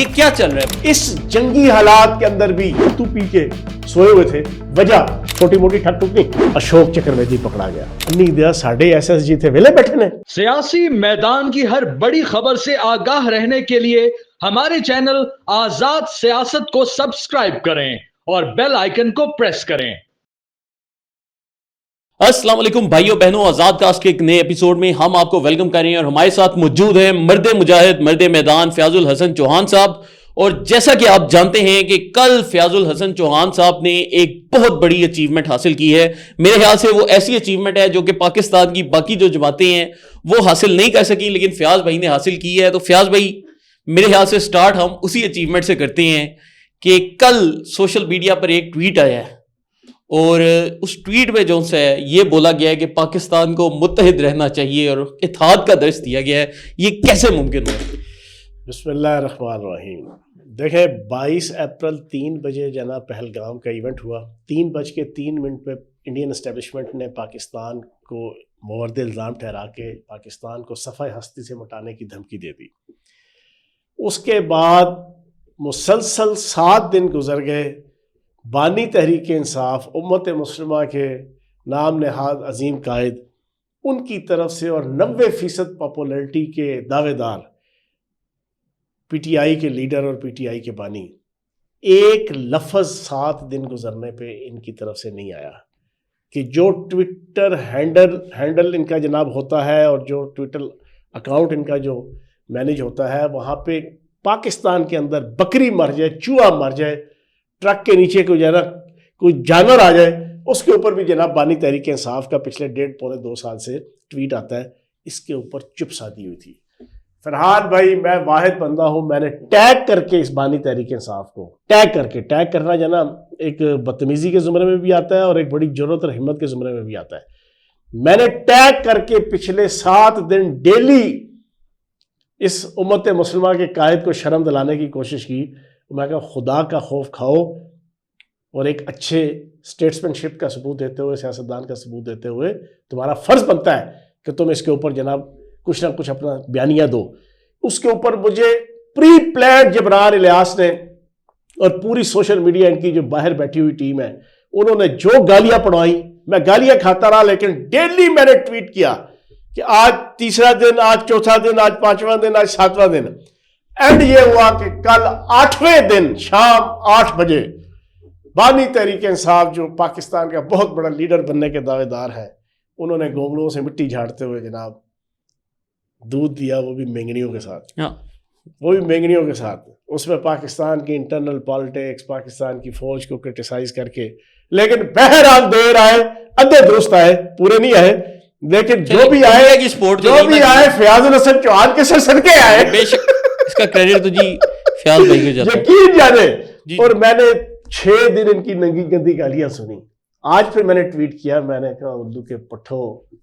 یہ کیا چل رہا ہے؟ اس جنگی حالات کے اندر بھی تو پی کے سوئے ہوئے تھے، وجہ چھوٹی موٹی ٹھک ٹک نہیں، اشوک چترویدی پکڑا گیا، انی دیا ساڑھے ایس ایس جی تھے ویلے بیٹھے نے۔ سیاسی میدان کی ہر بڑی خبر سے آگاہ رہنے کے لیے ہمارے چینل آزاد سیاست کو سبسکرائب کریں اور بیل آئیکن کو پریس کریں۔ السلام علیکم بھائیوں بہنوں، آزاد کاسٹ کے ایک نئے ایپیسوڈ میں ہم آپ کو ویلکم کر رہے ہیں اور ہمارے ساتھ موجود ہیں مرد مجاہد، مرد میدان فیاض الحسن چوہان صاحب۔ اور جیسا کہ آپ جانتے ہیں کہ کل فیاض الحسن چوہان صاحب نے ایک بہت بڑی اچیومنٹ حاصل کی ہے، میرے خیال سے وہ ایسی اچیومنٹ ہے جو کہ پاکستان کی باقی جو جماعتیں ہیں وہ حاصل نہیں کر سکیں، لیکن فیاض بھائی نے حاصل کی ہے۔ تو فیاض بھائی، میرے خیال سے سٹارٹ ہم اسی اچیومنٹ سے کرتے ہیں کہ کل سوشل میڈیا پر ایک ٹویٹ آیا ہے اور اس ٹویٹ میں جو ہے یہ بولا گیا ہے کہ پاکستان کو متحد رہنا چاہیے اور اتحاد کا درس دیا گیا ہے، یہ کیسے ممکن ہو؟ بسم اللہ الرحمن الرحیم۔ دیکھیں 22 اپریل 3 بجے جناب پہلگام کا ایونٹ ہوا، 3:03 پہ انڈین اسٹیبلشمنٹ نے پاکستان کو مورد الزام ٹھہرا کے پاکستان کو صفحہ ہستی سے مٹانے کی دھمکی دے دی۔ اس کے بعد مسلسل 7 دن گزر گئے، بانی تحریک انصاف، امت مسلمہ کے نام نہاد عظیم قائد، ان کی طرف سے اور 90% پاپولرٹی کے دعوے دار پی ٹی آئی کے لیڈر اور پی ٹی آئی کے بانی، ایک لفظ 7 دن گزرنے پہ ان کی طرف سے نہیں آیا کہ جو ٹویٹر ہینڈل ان کا جناب ہوتا ہے اور جو ٹویٹر اکاؤنٹ ان کا جو مینیج ہوتا ہے، وہاں پہ پاکستان کے اندر بکری مر جائے، چوہا مر جائے، ٹرک کے نیچے کوئی جانور آ جائے، اس کے اوپر بھی جناب بانی تحریک انصاف کا پچھلے 1.5-2 سال سے ٹویٹ آتا ہے۔ اس کے اوپر چپ سادھی ہوئی تھی۔ فرحان بھائی، میں واحد بندہ ہوں، میں نے ٹیگ کر کے اس بانی تحریک انصاف کو ٹیگ کرنا جناب ایک بدتمیزی کے زمرے میں بھی آتا ہے اور ایک بڑی جرأت اور ہمت کے زمرے میں بھی آتا ہے۔ میں نے ٹیگ کر کے پچھلے 7 دن ڈیلی اس امت مسلمہ کے قائد کو شرم دلانے کی کوشش کی۔ میں کہا خدا کا خوف کھاؤ اور ایک اچھے اسٹیٹسمین شپ کا ثبوت دیتے ہوئے، سیاستدان کا ثبوت دیتے ہوئے تمہارا فرض بنتا ہے کہ تم اس کے اوپر جناب کچھ نہ کچھ اپنا بیانیہ دو۔ اس کے اوپر مجھے پری پلانڈ جبران الیاس نے اور پوری سوشل میڈیا ان کی جو باہر بیٹھی ہوئی ٹیم ہے، انہوں نے جو گالیاں پڑھوائیں، میں گالیاں کھاتا رہا، لیکن ڈیلی میں نے ٹویٹ کیا کہ آج 3را دن، آج 4تھا دن، آج 5واں دن، آج 7واں دن۔ اینڈ یہ ہوا کہ کل 8ویں دن شام 8 بجے بانی تحریک انصاف، جو پاکستان کا بہت بڑا لیڈر بننے کے دعوے دار ہے، انہوں نے گونگلوں سے مٹی جھاڑتے ہوئے جناب دودھ دیا، وہ بھی مینگنیوں کے ساتھ، اس میں پاکستان کی انٹرنل پالیٹکس، پاکستان کی فوج کو کرٹیسائز کر کے۔ لیکن بہرحال دیر آئے، ادھے درست آئے، پورے نہیں آئے، لیکن جو بھی آئے فیاض الحسن چوہان کے سر صدقے آئے، اس کا کریڈٹ تو جی فیاض بھائی کو جاتا ہے، یقین جانے۔ اور میں نے 6 دن ان کی ننگی گندی گالیاں سنی۔ آج پھر میں نے ٹویٹ کیا، میں نے کہا اردو کے پٹھوں،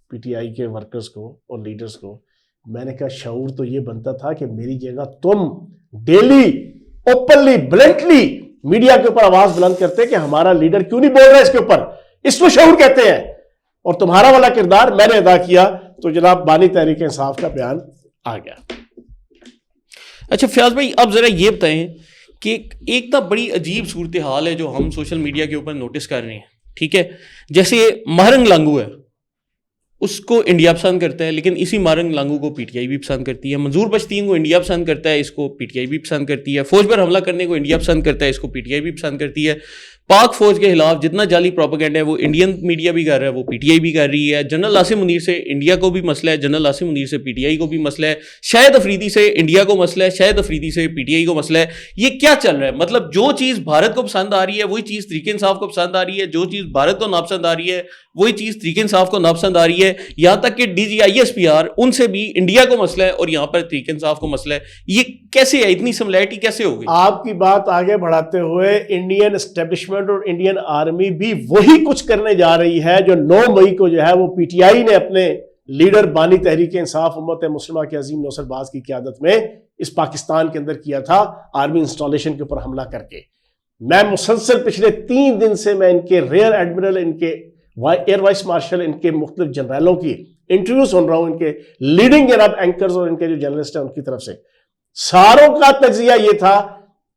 پی ٹی آئی کے ورکرز کو اور لیڈرز کو، میں نے کہا شعور تو یہ بنتا تھا کہ میری جگہ تم ڈیلی اوپنلی بلنٹلی میڈیا کے اوپر آواز بلند کرتے کہ ہمارا لیڈر کیوں نہیں بول رہا اس کے اوپر، اس کو شعور کہتے ہیں، اور تمہارا والا کردار میں نے ادا کیا، تو جناب بانی تحریک انصاف کا بیان آ گیا۔ اچھا فیاض بھائی، اب ذرا یہ بتائیں کہ ایک نا بڑی عجیب صورتحال ہے جو ہم سوشل میڈیا کے اوپر نوٹس کر رہے ہیں، ٹھیک ہے؟ جیسے مہرنگ لانگو ہے، اس کو انڈیا پسند کرتا ہے، لیکن اسی مہرنگ لانگو کو پی ٹی آئی بھی پسند کرتی ہے۔ منظور بشتین کو انڈیا پسند کرتا ہے، اس کو پی ٹی آئی بھی پسند کرتی ہے۔ فوج پر حملہ کرنے کو انڈیا پسند کرتا ہے، اس کو پی ٹی آئی بھی پسند کرتی ہے۔ پاک فوج کے خلاف جتنا جعلی پروپیگنڈا ہے وہ انڈین میڈیا بھی کر رہا ہے، وہ پی ٹی آئی بھی کر رہی ہے۔ جنرل عاصم منیر سے انڈیا کو بھی مسئلہ ہے، جنرل عاصم منیر سے پی ٹی آئی کو بھی مسئلہ ہے، شاہد افریدی سے انڈیا کو مسئلہ ہے، شاہد افریدی سے پی ٹی آئی کو مسئلہ ہے۔ یہ کیا چل رہا ہے؟ مطلب جو چیز بھارت کو پسند آ رہی ہے وہی چیز تحریک انصاف کو پسند آ رہی ہے، جو چیز بھارت کو ناپسند آ رہی ہے وہی چیز تحریک انصاف کو ناپسند آ رہی ہے، یہاں تک کہ D G I S P R ان سے بھی انڈیا کو مسئلہ ہے اور یہاں پر تحریک انصاف کو مسئلہ ہے۔ یہ کیسے ہے؟ اتنی سملیرٹی کیسے ہو گئی؟ آپ کی بات آگے بڑھاتے ہوئے انڈین اسٹیبلشمنٹ اور انڈین آرمی بھی وہی کچھ کرنے جا رہی ہے جو 9 مئی کو جو ہے وہ پی ٹی آئی نے اپنے لیڈر بانی تحریک انصاف امت مسلمہ کے عظیم نوسر باز کی قیادت میں اس پاکستان کے اندر کیا تھا، آرمی انسٹالیشن کے اوپر حملہ کر کے۔ میں مسلسل پچھلے 3 دن سے میں ان کے ریئر ایڈمرل، ان کے ایئر وائس مارشل، ان کے مختلف جنرلوں کی انٹرویو سن رہا ہوں، ان کے لیڈنگ جناب اینکرز اور ان کے جو جرنلسٹ ہیں ان کی طرف سے ساروں کا تجزیہ یہ تھا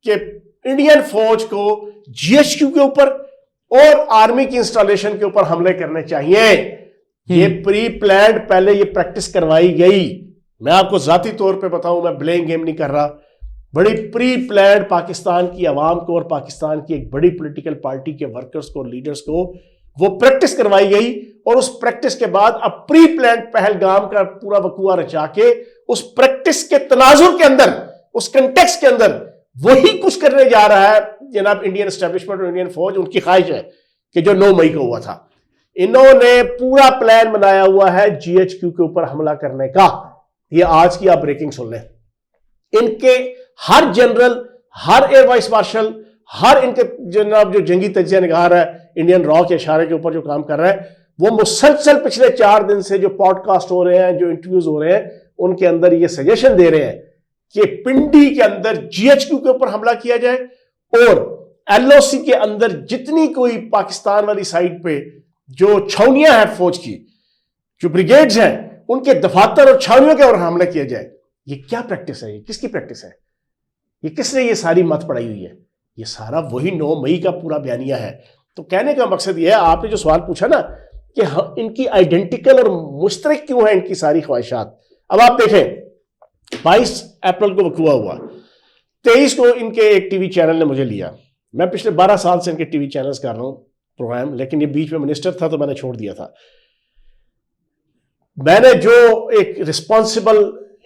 کہ انڈین فوج کو جی ایچ کیو کے اوپر اور آرمی کی انسٹالیشن کے اوپر حملے کرنے چاہیے. یہ پری پلانڈ پہلے یہ پریکٹس کروائی گئی. میں آپ کو ذاتی طور پہ بتاؤں, میں بلیم گیم نہیں کر رہا, بڑی پری پلانڈ پاکستان کی عوام کو اور پاکستان کی ایک بڑی پولیٹیکل پارٹی کے ورکرز کو, لیڈرز کو وہ پریکٹس کروائی گئی. اور اس پریکٹس کے بعد اب پری پلانڈ پہلگام کا پورا وقوع رچا کے اس پریکٹس کے تناظر کے اندر, اس کنٹیکسٹ کے اندر وہی کچھ کرنے جا رہا ہے جناب انڈین اسٹیبلشمنٹ اور انڈین فوج. ان کی خواہش ہے کہ جو 9 مئی کو ہوا تھا, انہوں نے پورا پلان بنایا ہوا ہے جی ایچ کیو کے اوپر حملہ کرنے کا. یہ آج کی آپ بریکنگ سن لیں. ان کے ہر جنرل, ہر ایئر وائس مارشل, ہر ان کے جناب جو جنگی تجزیہ نگار ہے انڈین را کے اشارے کے اوپر جو کام کر رہا ہے, وہ مسلسل پچھلے 4 دن سے جو پوڈ کاسٹ ہو رہے ہیں, جو انٹرویوز ہو رہے ہیں, ان کے اندر یہ سجیشن دے رہے ہیں کہ پنڈی کے اندر جی ایچ کیو کے اوپر حملہ کیا جائے اور ایل او سی کے اندر جتنی کوئی پاکستان والی سائڈ پہ جو چھاؤنیاں ہیں فوج کی, جو بریگیڈز ہیں, ان کے دفاتر اور چھاؤنیوں کے اوپر حملہ کیا جائے. یہ کیا پریکٹس ہے؟ یہ کس کی پریکٹس ہے؟ یہ کس نے یہ ساری مت پڑھائی ہوئی ہے؟ یہ سارا وہی 9 مئی کا پورا بیانیہ ہے. تو کہنے کا مقصد یہ ہے, آپ نے جو سوال پوچھا نا کہ ان کی آئیڈینٹیکل اور مشترک کیوں ہیں ان کی ساری خواہشات. اب آپ دیکھیں 22 اپریل کو وقوع ہوا, 23 کو ان کے ایک ٹی وی چینل نے مجھے لیا. میں پچھلے 12 سال سے ان کے ٹی وی چینلز کر رہا ہوں پروگرام, لیکن یہ بیچ میں منسٹر تھا تو میں نے چھوڑ دیا تھا. میں نے جو ایک رسپانسبل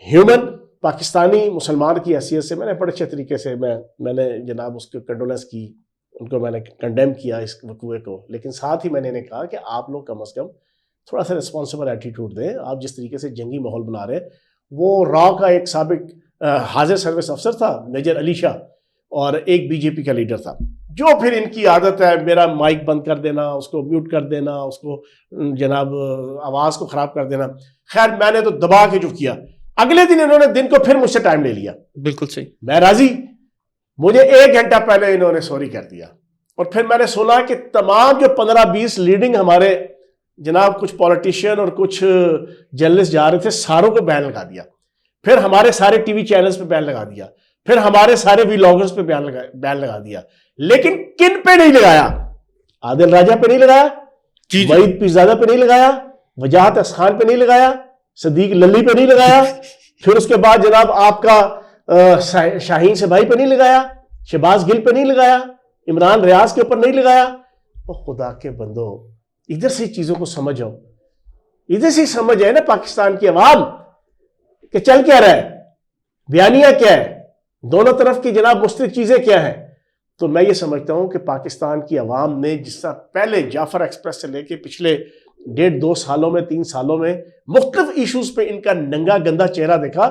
ہیومن پاکستانی مسلمان کی حیثیت سے میں نے بڑے اچھے طریقے سے میں نے جناب اس کو کنڈولنس کی, ان کو میں نے کنڈیم کیا اس وقوعے کو, لیکن ساتھ ہی میں نے انہیں کہا کہ آپ لوگ کم از کم تھوڑا سا رسپانسبل ایٹیٹیوڈ دیں. آپ جس طریقے سے جنگی ماحول بنا رہے ہیں, وہ را کا ایک سابق حاضر سروس افسر تھا میجر علی شاہ, اور ایک بی جے پی کا لیڈر تھا, جو پھر ان کی عادت ہے میرا مائک بند کر دینا, اس کو میوٹ کر دینا, اس کو جناب آواز کو خراب کر دینا. خیر میں نے تو دبا کے جو کیا, اگلے دن انہوں نے دن کو پھر مجھ سے ٹائم لے لیا. بالکل صحیح, میں راضی, مجھے 1 گھنٹہ پہلے انہوں نے سوری کر دیا. اور پھر میں نے سنا کہ تمام جو 15-20 لیڈنگ ہمارے جناب کچھ پولیٹیشین اور کچھ جرنلسٹ جا رہے تھے, ساروں کو بین لگا دیا. پھر ہمارے سارے ٹی وی چینلز پہ بین لگا دیا, پھر ہمارے سارے ویلاگرز پہ بین لگا دیا. لیکن کن پہ نہیں لگایا؟ عادل راجہ پہ نہیں لگایا, وحید پیرزادہ پہ نہیں لگایا, وجاہت احسان پہ نہیں لگایا, صدیق للی پہ نہیں لگایا, پھر اس کے بعد جناب آپ کا شاہین سے بھائی پہ نہیں لگایا, شہباز گل پہ نہیں لگایا, عمران ریاض کے اوپر نہیں لگایا. خدا کے بندو, ادھر سے چیزوں کو سمجھو, ادھر سے سمجھ ہے نا پاکستان کی عوام کہ چل کیا رہا ہے, بیانیہ کیا ہے, دونوں طرف کی جناب مشترک چیزیں کیا ہیں. تو میں یہ سمجھتا ہوں کہ پاکستان کی عوام نے جس طرح پہلے جعفر ایکسپریس سے لے کے پچھلے 1.5-2 سالوں میں 3 سالوں میں مختلف ایشوز پہ ان کا ننگا گندا چہرہ دیکھا,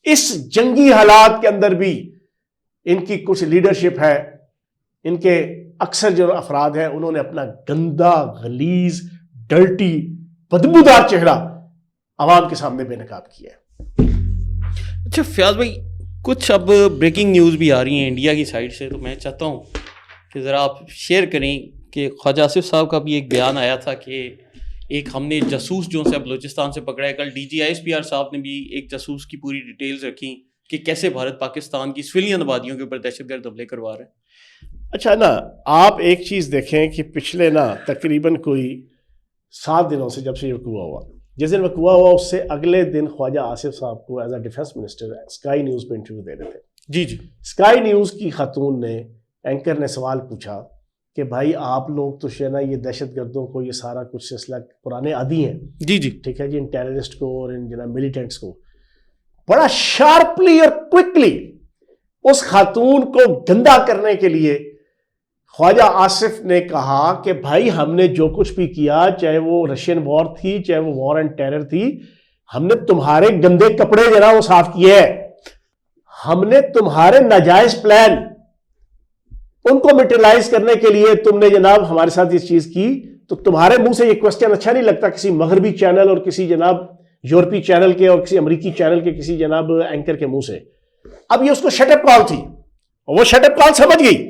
اس جنگی حالات کے اندر بھی ان کی کچھ لیڈرشپ ہے, ان کے اکثر جو افراد ہیں انہوں نے اپنا گندا غلیظ ڈرٹی بدبودار چہرہ عوام کے سامنے بے نقاب کیا ہے. اچھا فیاض بھائی, کچھ اب بریکنگ نیوز بھی آ رہی ہیں انڈیا کی سائڈ سے, تو میں چاہتا ہوں کہ ذرا آپ شیئر کریں کہ خواجہ آصف صاحب کا بھی ایک بیان آیا تھا کہ ایک ہم نے جاسوس جو سے بلوچستان سے پکڑا ہے. کل D G I S P R صاحب نے بھی ایک جاسوس کی پوری ڈیٹیلز رکھی کہ کیسے بھارت پاکستان کی سویلین آبادیوں کے اوپر دہشت گرد حملے کروا رہے ہیں. اچھا نا, آپ ایک چیز دیکھیں کہ پچھلے تقریباً کوئی 7 دنوں سے جب سے یہ وقوع ہوا, جس دن وقوع ہوا اس سے اگلے دن خواجہ آصف صاحب کو as a defence minister sky news پہ انٹرویو دے رہے تھے. جی جی, اسکائی نیوز کی خاتون نے, اینکر نے سوال پوچھا کہ بھائی آپ لوگ تو یہ دہشت گردوں کو یہ سارا کچھ سلسلہ پرانے عادی ہیں. جی جی, ٹھیک ہے جی, ان ٹیررسٹ کو اور ان جناب ملیٹنٹس کو. بڑا شارپلی اور کوئکلی اس خاتون کو گندا کرنے کے لیے خواجہ آصف نے کہا کہ بھائی ہم نے جو کچھ بھی کیا, چاہے وہ رشین وار تھی, چاہے وہ وار اینڈ ٹیرر تھی, ہم نے تمہارے گندے کپڑے جو نا وہ صاف کیے ہیں, ہم نے تمہارے ناجائز پلان ان کو میٹرلائز کرنے کے لیے تم نے جناب ہمارے ساتھ یہ چیز کی. تو تمہارے منہ سے یہ کوسچن اچھا نہیں لگتا کسی مغربی چینل اور کسی جناب یورپی چینل کے اور کسی امریکی چینل کے کسی جناب اینکر کے منہ سے. اب یہ اس کو شٹ اپ کال تھی, اور وہ شٹ اپ کال سمجھ گئی,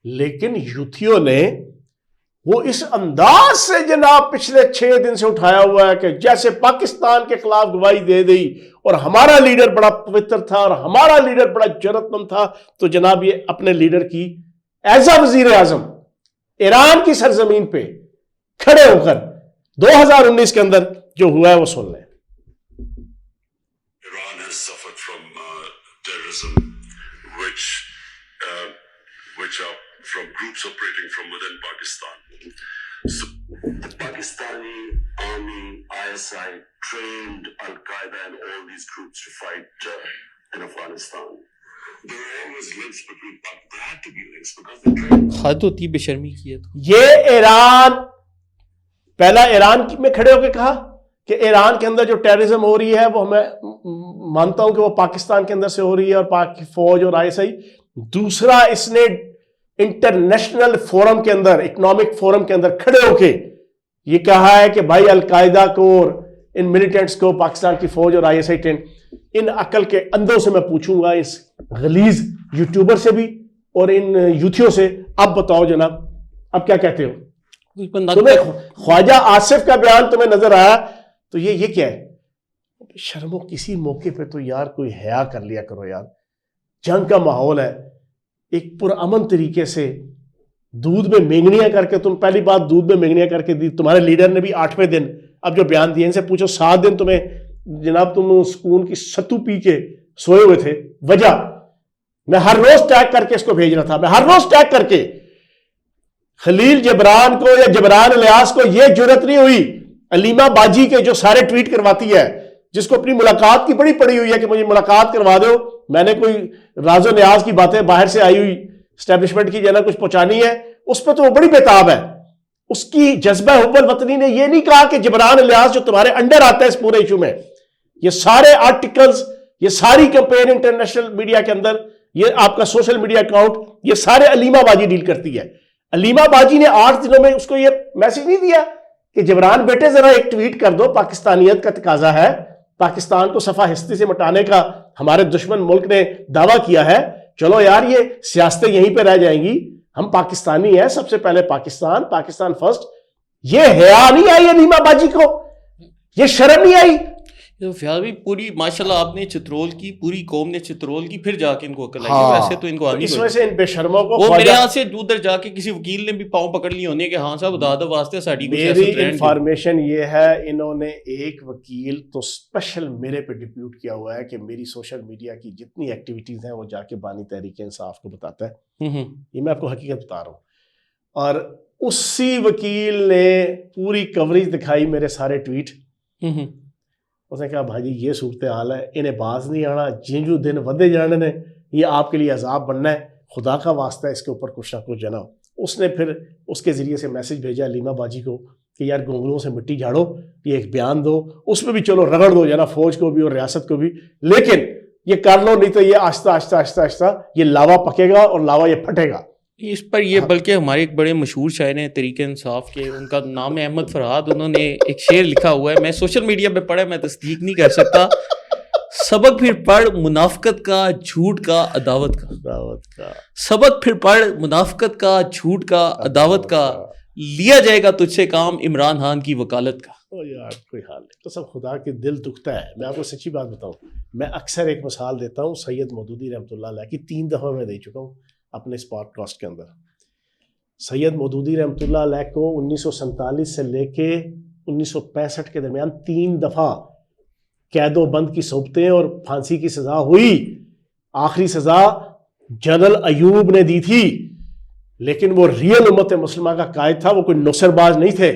لیکن یوتھیوں نے وہ اس انداز سے جناب پچھلے 6 دن سے اٹھایا ہوا ہے کہ جیسے پاکستان کے خلاف گواہی دے دی اور ہمارا لیڈر بڑا پوتر تھا اور ہمارا لیڈر بڑا جرأت مند تھا. تو جناب یہ اپنے لیڈر کی ایز اے وزیر اعظم ایران کی سرزمین پہ کھڑے ہو کر 2019 کے اندر جو ہوا ہے وہ سن لیں. Iran has suffered from terrorism, which are from groups operating from within Pakistan. So the Pakistani army, ISI, trained Al-Qaeda and all these groups to fight in Afghanistan. There are always links between Pakistan. There had to be links because they trained. حد ہوتی بے شرمی کی ہے. یہ ایران پہلا ایران میں کھڑے ہو کے کہا کہ ایران کے اندر جو ٹیررزم ہو رہی ہے وہ میں مانتا ہوں کہ وہ پاکستان کے اندر سے ہو رہی ہے اور پاک فوج اور ISI. دوسرا اس نے انٹرنیشنل فورم کے اندر اکنامک فورم کے اندر کھڑے ہو کے یہ کہا ہے کہ بھائی القاعدہ کو اور ان ملیٹنٹس کو پاکستان کی فوج اور ISI ٹرین. ان عقل کے اندھوں سے میں پوچھوں گا اس غلیظ یوٹیوبر سے بھی اور ان یوتھیوں سے, اب بتاؤ جناب اب کیا کہتے ہو؟ تمہیں خواجہ آصف کا بیان تمہیں نظر آیا تو یہ کیا ہے؟ شرم و کسی موقع پہ تو یار کوئی حیا کر لیا کرو یار. جنگ کا ماحول ہے, ایک پرامن طریقے سے دودھ میں مینگنیاں کر کے, تم پہلی بات دودھ میں مینگنیاں کر کے دی, تمہارے لیڈر نے بھی 8ویں دن اب جو بیان دیے ان سے پوچھو 7 دن تمہیں جناب تم سکون کی ستو پی کے سوئے ہوئے تھے. وجہ میں ہر روز ٹیگ کر کے اس کو بھیج رہا تھا, میں ہر روز ٹیگ کر کے خلیل جبران کو یا جبران الیاس کو یہ جرت نہیں ہوئی علیمہ باجی کے جو سارے ٹویٹ کرواتی ہے, جس کو اپنی ملاقات کی بڑی پڑی ہوئی ہے کہ مجھے ملاقات کروا دو, میں نے کوئی راز و نیاز کی باتیں باہر سے آئی ہوئی اسٹیبلشمنٹ کی جو ہے نا کچھ پہنچانی ہے, اس پہ تو وہ بڑی بےتاب ہے. اس کی جذبہ حب الوطنی نے یہ نہیں کہا کہ جبران الیاس جو تمہارے انڈر آتا ہے اس پورے ایشو میں, یہ سارے آرٹیکلز, یہ ساری کمپین انٹرنیشنل میڈیا کے اندر, یہ آپ کا سوشل میڈیا اکاؤنٹ, یہ سارے علیمہ باجی ڈیل کرتی ہے. علیمہ باجی نے 8 دنوں میں اس کو یہ میسج نہیں دیا کہ جبران بیٹے ذرا ایک ٹویٹ کر دو, پاکستانیت کا تقاضا ہے, پاکستان کو صفحہ ہستی سے مٹانے کا ہمارے دشمن ملک نے دعویٰ کیا ہے, چلو یار یہ سیاستیں یہیں پہ رہ جائیں گی, ہم پاکستانی ہیں, سب سے پہلے پاکستان, پاکستان فرسٹ. یہ حیا نہیں آئی علیمہ باجی کو, یہ شرم نہیں آئی. فیاض بھائی پوری ماشاءاللہ آپ نے چترول کی, پوری قوم نے چترول کی, پھر جا کے ان کو عقل آئی. ویسے تو ان کو آنی, اس وجہ سے ان بے شرموں کو وہ میرے ہاں سے ادھر جا کے کسی وکیل نے بھی پاؤں پکڑ لی ہونے کہ ہاں صاحب دادا واسطے ساڑی کو میری انفارمیشن یہ ہے انہوں نے ایک وکیل تو اسپیشل میرے پہ ڈپیوٹ کیا ہوا ہے کہ میری سوشل میڈیا کی جتنی ایکٹیویٹیز ہیں وہ جا کے بانی تحریک انصاف کو بتاتا ہے. یہ میں آپ کو حقیقت بتا رہا ہوں. اور اسی وکیل نے پوری کوریج دکھائی میرے سارے ٹویٹ. اس نے کہا بھائی جی یہ صورتحال ہے, انہیں باز نہیں آنا, جن جو دن ودے جانے نے یہ آپ کے لیے عذاب بننا ہے, خدا کا واسطہ ہے اس کے اوپر کچھ نہ کچھ جنا. اس نے پھر اس کے ذریعے سے میسج بھیجا علیمہ باجی کو کہ یار گونگلوں سے مٹی جھاڑو, یہ ایک بیان دو, اس میں بھی چلو رگڑ دو جنا فوج کو بھی اور ریاست کو بھی, لیکن یہ کر لو نہیں تو یہ آہستہ آہستہ آہستہ آہستہ یہ لاوا پکے گا اور لاوا یہ پھٹے گا. اس پر یہ بلکہ ہمارے ایک بڑے مشہور شاعر ہیں تحریک انصاف کے, ان کا نام ہے احمد فرحاد, انہوں نے ایک شعر لکھا ہوا ہے, میں سوشل میڈیا پہ پڑھا, میں تصدیق نہیں کر سکتا. سبق پھر پڑھ منافقت کا, جھوٹ کا, عداوت کا. سبق پھر پڑھ منافقت کا, جھوٹ کا, عداوت کا, لیا جائے گا تجھ سے کام عمران خان کی وکالت کا. یار کوئی حال نہیں, تو سب خدا کے دل دکھتا ہے. میں آپ کو سچی بات بتاؤں, میں اکثر ایک مثال دیتا ہوں, سید مودودی رحمۃ اللہ علیہ کی 3 دفعہ میں دے چکا ہوں اپنے اس پوڈ کاسٹ کے اندر. سید مودودی رحمۃ اللہ علیہ کو 1947 سے لے کے 1965 کے درمیان 3 دفعہ قید و بند کی صحبتیں اور پھانسی کی سزا ہوئی. آخری سزا جنرل ایوب نے دی تھی, لیکن وہ ریئل امت مسلمہ کا قائد تھا, وہ کوئی نصر باز نہیں تھے.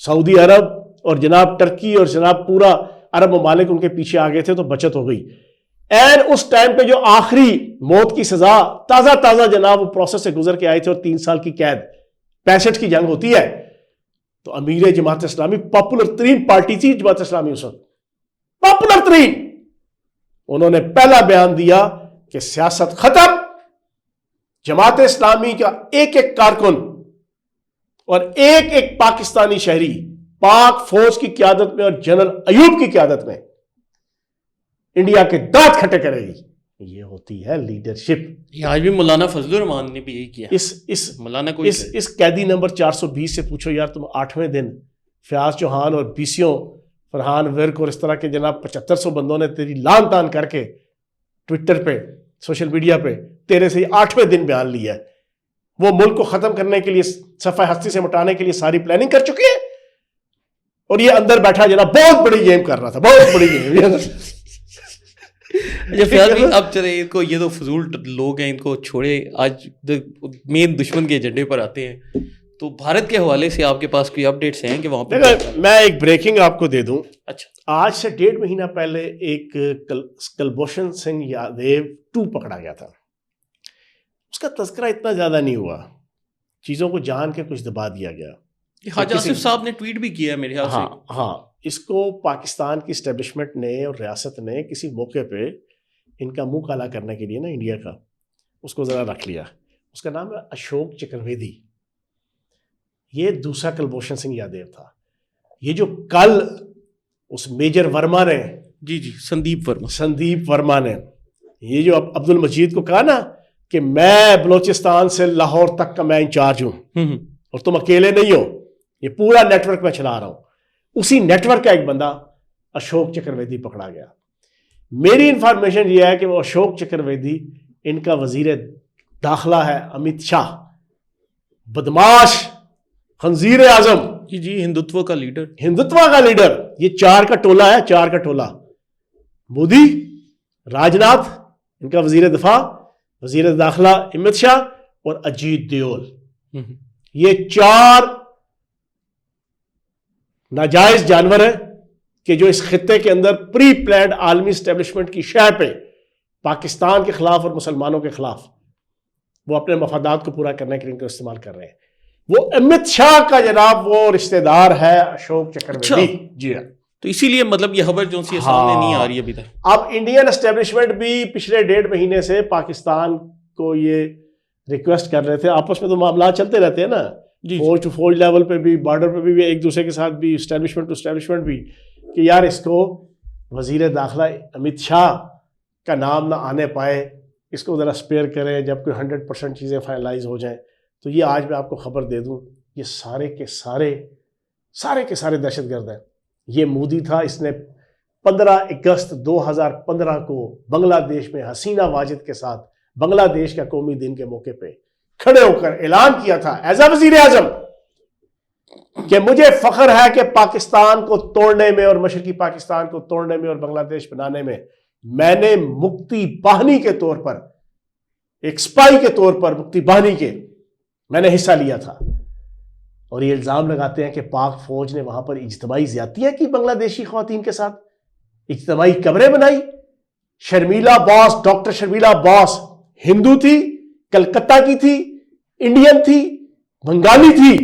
سعودی عرب اور جناب ٹرکی اور جناب پورا عرب ممالک ان کے پیچھے آ گئے تھے تو بچت ہو گئی. این اس ٹائم پہ جو آخری موت کی سزا تازہ جناب وہ پروسیس سے گزر کے آئے تھے اور 3 سال کی قید, 65 کی جنگ ہوتی ہے, تو امیر جماعت اسلامی, پاپولر ترین پارٹی تھی جماعت اسلامی اس وقت, پاپولر ترین, انہوں نے پہلا بیان دیا کہ سیاست ختم, جماعت اسلامی کا ایک ایک کارکن اور ایک ایک پاکستانی شہری پاک فوج کی قیادت میں اور جنرل ایوب کی قیادت میں انڈیا کے دانت کھٹے کرے گی. یہ ہوتی ہے لیڈرشپ. یہ آج بھی مولانا فضل الرحمان نے بھی یہی کیا. مولانا کوئی اس قیدی نمبر 420 سے پوچھو یار تم 8ویں دن فیاض چوہان اور بیسیوں فرحان ورک اور اس طرح کے جناب 7500 بندوں نے تیری لان تان کر کے ٹویٹر پہ سوشل میڈیا پہ تیرے سے 8ویں دن بیان لیا ہے. وہ ملک کو ختم کرنے کے لیے صفحہ ہستی سے مٹانے کے لیے ساری پلاننگ کر چکی ہے, اور یہ اندر بیٹھا جناب بہت بڑی گیم کر رہا تھا, بہت بڑی گیم. فیاض بھائی اب چلے ان کو, یہ تو فضول لوگ ہیں, ان کو چھوڑے, آج مین دشمن کے ایجنڈے پر آتے ہیں. تو بھارت کے حوالے سے آپ کے پاس کوئی اپڈیٹس ہیں کہ وہاں پہ؟ میں ایک بریکنگ آپ کو دے دوں. اچھا, آج سے 1.5 مہینہ پہلے ایک کلبھوشن سنگھ یادیو 2 پکڑا گیا تھا. اس کا تذکرہ اتنا زیادہ نہیں ہوا, چیزوں کو جان کے کچھ دبا دیا گیا. خواجہ آصف صاحب نے ٹویٹ بھی کیا ہے میرے خیال سے. ہاں, اس کو پاکستان کی اسٹیبلشمنٹ نے اور ریاست نے کسی موقع پہ ان کا منہ کالا کرنے کے لیے نا انڈیا کا, اس کو ذرا رکھ لیا. اس کا نام ہے اشوک چترویدی. یہ دوسرا کلبھوشن سنگھ یادیو تھا. یہ جو کل اس میجر ورما نے, جی سندیپ ورما نے یہ جو عبد المجید کو کہا نا کہ میں بلوچستان سے لاہور تک کا میں انچارج ہوں اور تم اکیلے نہیں ہو, یہ پورا نیٹ ورک میں چلا رہا ہوں, اسی نیٹ ورک کا ایک بندہ اشوک چترویدی پکڑا گیا. میری انفارمیشن یہ ہے کہ وہ اشوک چترویدی ان کا وزیر داخلہ ہے امت شاہ, بدماش, خنزیر اعظم, جی ہندوتوا کا لیڈر, یہ 4 کا ٹولہ ہے, 4 کا ٹولہ. مودی, راجناتھ ان کا وزیر دفاع, وزیر داخلہ امت شاہ اور اجیت دیول, یہ 4 ناجائز جانور ہیں کہ جو اس خطے کے اندر پری پلانڈ عالمی اسٹیبلشمنٹ کی شہ پہ پاکستان کے خلاف اور مسلمانوں کے خلاف وہ اپنے مفادات کو پورا کرنے کے لیے ان کو استعمال کر رہے ہیں. وہ امت شاہ کا جناب وہ رشتہ دار ہے اشوک چترویدی. جی ہاں, تو اسی لیے مطلب یہ خبر جو سی سامنے نہیں آ رہی ابھی تک. اب انڈین اسٹیبلشمنٹ بھی پچھلے 1.5 مہینے سے پاکستان کو یہ ریکویسٹ کر رہے تھے, آپس میں تو معاملات چلتے رہتے ہیں نا, فوج ٹو فوج لیول پہ بھی, بارڈر پہ بھی, ایک دوسرے کے ساتھ بھی, اسٹیبلشمنٹ ٹو اسٹیبلشمنٹ بھی, کہ یار اس کو وزیر داخلہ امت شاہ کا نام نہ آنے پائے, اس کو ذرا اسپیئر کریں جب کوئی 100% چیزیں فائنلائز ہو جائیں. تو یہ آج میں آپ کو خبر دے دوں, یہ سارے کے سارے دہشت گرد ہیں. یہ مودی تھا, اس نے 15 اگست 2015 کو بنگلہ دیش میں حسینہ واجد کے ساتھ بنگلہ دیش کا قومی دن کے موقع پہ کھڑے ہو کر اعلان کیا تھا ایز اے وزیر اعظم کہ مجھے فخر ہے کہ پاکستان کو توڑنے میں اور مشرقی پاکستان کو توڑنے میں اور بنگلہ دیش بنانے میں میں نے مکتی باہنی کے طور پر, ایک سپاہی کے طور پر, مکتی باہنی کے میں نے حصہ لیا تھا. اور یہ الزام لگاتے ہیں کہ پاک فوج نے وہاں پر اجتماعی زیادتیاں کی بنگلہ دیشی خواتین کے ساتھ, اجتماعی قبریں بنائی. شرمیلا بوس, ڈاکٹر شرمیلا بوس ہندو تھی, کلکتہ کی تھی, انڈین تھی, بنگالی تھی.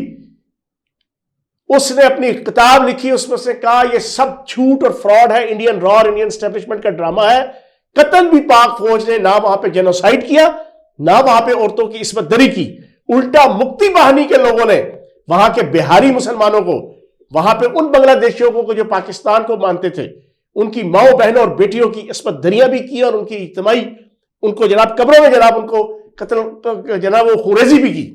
اس نے اپنی کتاب لکھی, اس میں سے کہا یہ سب جھوٹ اور فراڈ ہے, انڈین را اور انڈین اسٹیبلشمنٹ کا ڈرامہ ہے. قتل بھی پاک فوج نے نہ وہاں پہ جینوسائیڈ کیا, نہ وہاں پہ عورتوں کی عصمت دری کی. الٹا مکتی باہنی کے لوگوں نے وہاں کے بہاری مسلمانوں کو, وہاں پہ ان بنگلہ دیشیوں کو جو پاکستان کو مانتے تھے, ان کی ماؤں بہنوں اور بیٹیوں کی عصمت دریاں بھی کی, اور ان کی اجتماعی ان کو جناب قبروں میں جناب ان کو قتل جناب وہ خوریزی بھی کی.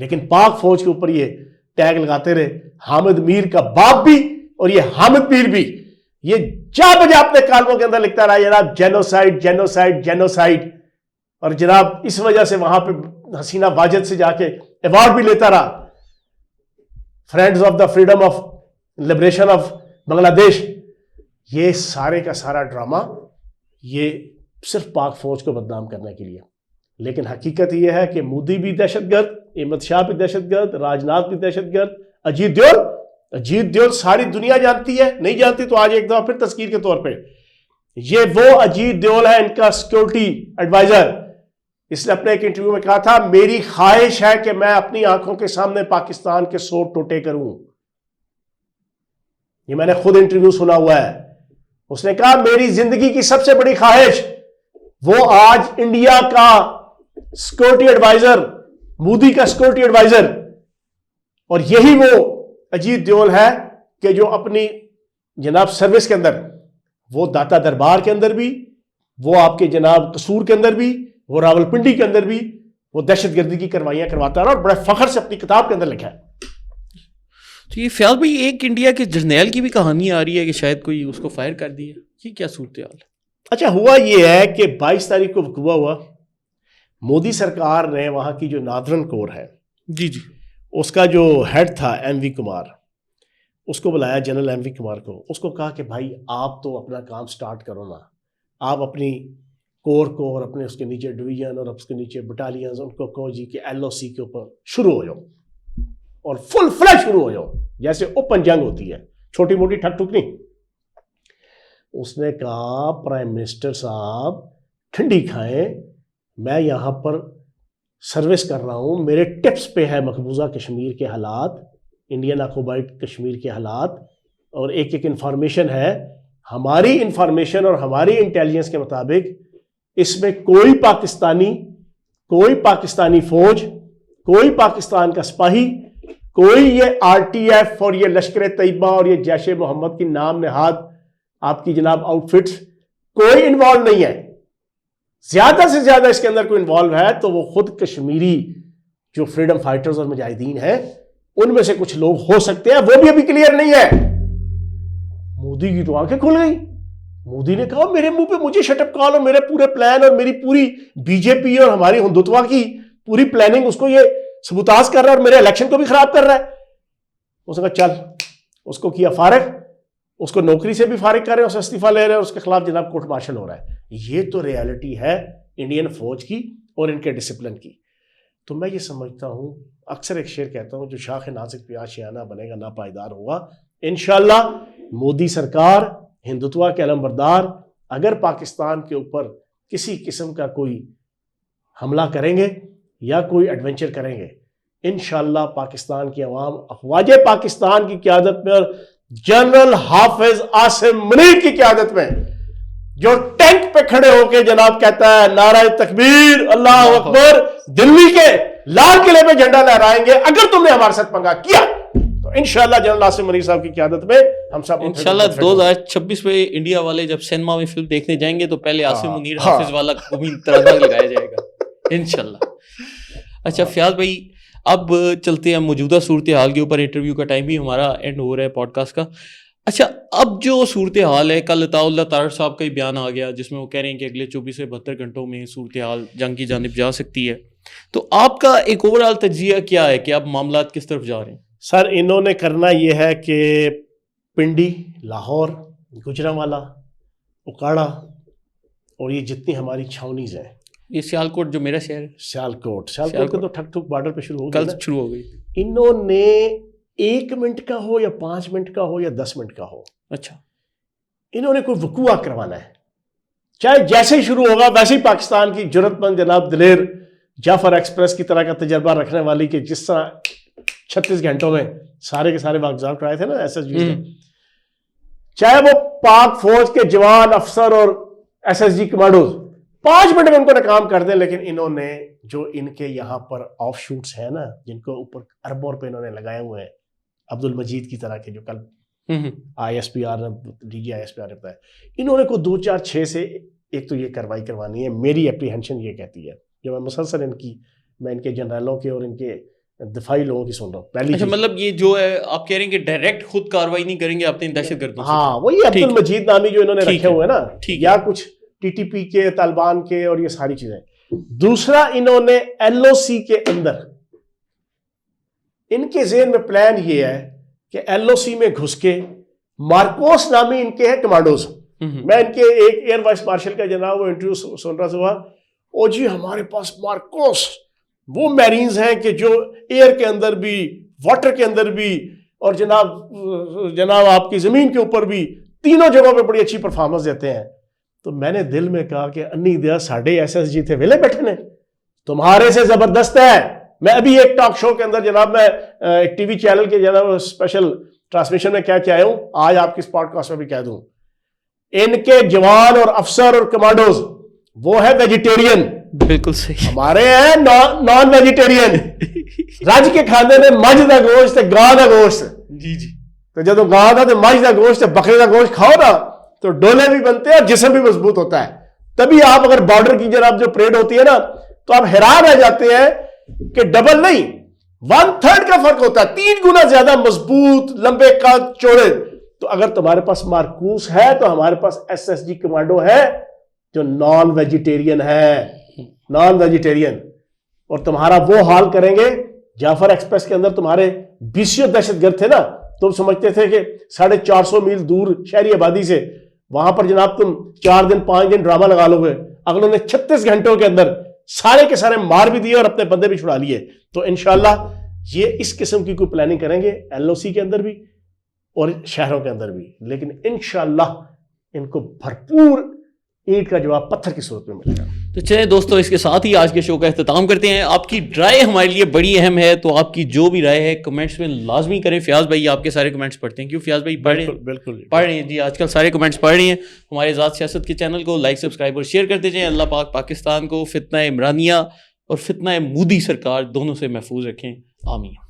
لیکن پاک فوج کے اوپر یہ ٹیگ لگاتے رہے, حامد میر کا باپ بھی اور یہ حامد میر بھی, یہ جا بجا اپنے کالموں کے اندر لکھتا رہا جناب جینوسائیڈ جینوسائیڈ جینوسائیڈ. اور جناب اس وجہ سے وہاں پہ حسینہ واجد سے جا کے ایوارڈ بھی لیتا رہا, friends of the freedom of liberation of Bangladesh. یہ سارے کا سارا ڈرامہ یہ صرف پاک فوج کو بدنام کرنے کے لیے. لیکن حقیقت یہ ہے کہ مودی بھی دہشت گرد, امت شاہ بھی دہشت گرد, راجناتھ بھی دہشت گرد, اجیت دیول ساری دنیا جانتی ہے, نہیں جانتی تو آج ایک دفعہ پھر تذکیر کے طور پہ, یہ وہ اجیت دیول ہے ان کا سیکورٹی ایڈوائزر. اس نے اپنے ایک انٹرویو میں کہا تھا میری خواہش ہے کہ میں اپنی آنکھوں کے سامنے پاکستان کے 100 ٹوٹے کروں. یہ میں نے خود انٹرویو سنا ہوا ہے. اس نے کہا میری زندگی کی سب سے بڑی خواہش, وہ آج انڈیا کا سیکورٹی ایڈوائزر, مودی کا سیکورٹی ایڈوائزر, اور یہی وہ اجیت دیول ہے کہ جو اپنی جناب سروس کے اندر, وہ داتا دربار کے اندر بھی وہ آپ کے جناب قصور کے اندر بھی، وہ راولپنڈی کے اندر بھی وہ دہشت گردی کی کاروائیاں کرواتا رہا اور بڑے فخر سے اپنی کتاب کے اندر لکھا ہے. تو یہ فیاض بھائی ایک انڈیا کے جرنیل کی بھی کہانی آ رہی ہے کہ شاید کوئی اس کو فائر کر دیا، یہ کیا صورتحال ہے؟ اچھا ہوا یہ ہے کہ 22 تاریخ کو وقوع ہوا، مودی سرکار نے وہاں کی جو نادرن کور ہے جی اس کا جو ہیڈ تھا ایم وی کمار، اس کو بلایا، جنرل ایم وی کمار کو، اس کو کہا کہ بھائی آپ تو اپنا کام سٹارٹ کرو نا، آپ اپنی کور کو اور اپنے اس کے نیچے ڈویژن اور اس کے نیچے بٹالینز ان کو کہو جی کہ ایل او سی کے اوپر شروع ہو جاؤ اور فل فلیش شروع ہو جاؤ، جیسے اوپن جنگ ہوتی ہے، چھوٹی موٹی ٹھک ٹھک نہیں. اس نے کہا پرائم منسٹر صاحب ٹھنڈی کھائیں، میں یہاں پر سروس کر رہا ہوں، میرے ٹپس پہ ہے مقبوضہ کشمیر کے حالات، انڈین آکوپائڈ کشمیر کے حالات، اور ایک ایک انفارمیشن ہے، ہماری انفارمیشن اور ہماری انٹیلیجنس کے مطابق اس میں کوئی پاکستانی فوج، کوئی پاکستان کا سپاہی، کوئی یہ آر ٹی ایف اور یہ لشکر طیبہ اور یہ جیش محمد کی نام نہاد آپ کی جناب آؤٹ فٹس کوئی انوالو نہیں ہے. زیادہ سے زیادہ اس کے اندر کوئی انوالو ہے تو وہ خود کشمیری جو فریڈم فائٹرز اور مجاہدین ہیں ان میں سے کچھ لوگ ہو سکتے ہیں، وہ بھی ابھی کلیئر نہیں ہے. مودی کی تو آنکھیں کھل گئی. مودی نے کہا میرے منہ پہ مجھے شٹ اپ کال اور میرے پورے پلان اور میری پوری بی جے پی اور ہماری ہندوتوا کی پوری پلاننگ اس کو یہ سبوتاز کر رہا ہے اور میرے الیکشن کو بھی خراب کر رہا ہے. اس نے کہا چل، اس کو کیا فارغ، اس کو نوکری سے بھی فارغ کر رہے ہیں، اسے استعفیٰ لے رہے ہیں، اس کے خلاف جناب کورٹ مارشل ہو رہا ہے. یہ تو ریالٹی ہے انڈین فوج کی اور ان کے ڈسپلن کی. تو میں یہ سمجھتا ہوں، اکثر ایک شعر کہتا ہوں، جو شاخ نازک پہ آشیانہ بنے گا نا پائیدار ہوگا. انشاءاللہ مودی سرکار، ہندوتوا کے علمبردار اگر پاکستان کے اوپر کسی قسم کا کوئی حملہ کریں گے یا کوئی ایڈونچر کریں گے، انشاءاللہ پاکستان کی عوام افواج پاکستان کی قیادت میں اور جنرل حافظ عاصم منیر کی قیادت میں جو ٹینک پہ کھڑے ہو کے جناب کہتا ہے نعرہ تکبیر اللہ اکبر، دلی کے لال قلعے پہ جھنڈا لہرائیں گے اگر تم نے ہمارے ساتھ پنگا کیا تو انشاءاللہ جنرل عاصم منیر صاحب کی قیادت میں ہم سب انشاءاللہ 2026 میں انڈیا والے جب سینما میں فلم دیکھنے جائیں گے تو پہلے عاصم منیر حافظ والا کو بھی ترانہ لگایا جائے گا انشاءاللہ. اچھا فیاض بھائی، اب چلتے ہیں موجودہ صورتحال کے اوپر. انٹرویو کا ٹائم بھی ہمارا اینڈ ہو رہا ہے پوڈ کاسٹ کا. اچھا اب جو صورتحال ہے، کل عطاء اللہ طاہر صاحب کا ہی بیان آ گیا جس میں وہ کہہ رہے ہیں کہ اگلے 24 سے 72 گھنٹوں میں صورتحال جنگ کی جانب جا سکتی ہے. تو آپ کا ایک اوور آل تجزیہ کیا ہے کہ اب معاملات کس طرف جا رہے ہیں؟ سر انہوں نے کرنا یہ ہے کہ پنڈی، لاہور، گجرانوالہ، اکاڑا اور یہ جتنی ہماری چھاونیز ہیں، یہ سیالکوٹ جو میرا شہر ہے، سیالکوٹ کا تو ٹھک ٹھک بارڈر پہ شروع ہو کل گئی، شروع ہو گئی. انہوں نے 1 منٹ کا ہو یا 5 منٹ کا ہو یا 10 منٹ کا ہو، اچھا انہوں نے کوئی وقوع کروانا ہے، چاہے جیسے ہی شروع ہوگا ویسے ہی پاکستان کی جرت مند جناب دلیر جعفر ایکسپریس کی طرح کا تجربہ رکھنے والی کہ جس طرح 36 گھنٹوں میں سارے کے سارے واقعات کرائے تھے نا ایس ایس جی سے، چاہے وہ پاک فوج کے جوان افسر اور S S G commandos 5 minute میں ان کو ناکام کر دیں. لیکن انہوں نے جو ان کے یہاں پر آف شوٹس ہیں نا جن کو اوپر اربوں روپے انہوں نے لگائے ہوئے ہیں، عبد المجید کی طرح کے جو کل I S P R D G I S P R نے بتایا، انہوں نے کوئی 2 4 6 سے ایک تو یہ کارروائی کروانی ہے. میری اپریہنشن یہ کہتی ہے جو میں مسلسل میں ان کے جنرلوں کے اور ان کے دفاعی لوگوں کی سن رہا ہوں. پہلی اچھا مطلب یہ جو ہے آپ کہہ رہے ہیں کہ ڈائریکٹ خود کاروائی نہیں کریں گے اپنے دہشت گردوں سے، ہاں وہی عبد المجید نامی جو انہوں نے رکھے ہوئے ہیں نا، یا کچھ ٹی ٹی پی کے، طالبان کے اور یہ ساری چیزیں. دوسرا انہوں نے ایل او سی کے اندر ان کے ذہن میں پلان یہ ہے کہ ایل او سی میں گھس کے مارکوس نامی ان کے ہیں کمانڈوز. میں ان کے ایک ایئر وائس مارشل کا جناب وہ انٹرویو سن رہا تھا، او جی ہمارے پاس مارکوس وہ میرینز ہیں کہ جو ایئر کے اندر بھی، واٹر کے اندر بھی اور جناب آپ کی زمین کے اوپر بھی، تینوں جگہوں پہ بڑی اچھی پرفارمنس دیتے ہیں. تو میں نے دل میں کہا کہ انی دیا ساڑھے ایس ایس جی تھے ویلے بیٹھے نے، تمہارے سے زبردست ہے. میں ابھی ایک ٹاک شو کے اندر جناب میں ایک ٹی وی چینل کے جناب اسپیشل ٹرانسمیشن میں کہہ کے آیا ہوں، آج آپ کی اس پوڈ کاسٹ میں بھی کہہ دوں، ان کے جوان اور افسر اور کمانڈوز وہ ہے ویجیٹیرین. بالکل صحیح. ہمارے ہیں نان ویجیٹیرین. رج کے کھانے میں مجھ کا گوشت، گاں کا گوشت. جی تو جب گاں کا تو مجھ کا گوشت، بکرے کا گوشت کھاؤ نا تو ڈولے بھی بنتے ہیں اور جسم بھی مضبوط ہوتا ہے. تبھی آپ اگر بارڈر کی جناب جو پریڈ ہوتی ہے نا تو آپ حیران رہ جاتے ہیں کہ ڈبل نہیں 1/3 کا فرق ہوتا ہے, 3 گنا زیادہ مضبوط, لمبے قد, چوڑے. تو اگر تمہارے پاس مارکوس ہے تو ہمارے پاس SSG کمانڈو ہے جو نان ویجیٹیرین ہے, نان ویجیٹیرین. اور تمہارا وہ حال کریں گے. جعفر ایکسپریس کے اندر تمہارے 20 دہشت گرد تھے نا, تم سمجھتے تھے کہ 450 میل دور شہری آبادی سے وہاں پر جناب تم 4 دن 5 دن ڈرامہ لگا لو گے. اگلوں نے 36 گھنٹوں کے اندر سارے کے سارے مار بھی دیے اور اپنے بندے بھی چھڑا لیے. تو انشاءاللہ یہ اس قسم کی کوئی پلاننگ کریں گے LOC کے اندر بھی اور شہروں کے اندر بھی, لیکن انشاءاللہ ان کو بھرپور اینٹ کا جواب پتھر کی صورت میں ملے گا. تو چلیں دوستو, اس کے ساتھ ہی آج کے شو کا اختتام کرتے ہیں. آپ کی رائے ہمارے لیے بڑی اہم ہے, تو آپ کی جو بھی رائے ہے کمنٹس میں لازمی کریں. فیاض بھائی آپ کے سارے کمنٹس پڑھتے ہیں, کیوں فیاض بھائی پڑھ رہے ہیں جی, آج کل سارے کمنٹس پڑھ رہے ہیں. ہمارے ذات سیاست کے چینل کو لائک, سبسکرائب اور شیئر کرتے جائیں. اللہ پاک پاکستان کو فتنہ عمرانیہ اور فتنہ مودی سرکار دونوں سے محفوظ رکھیں. آمین.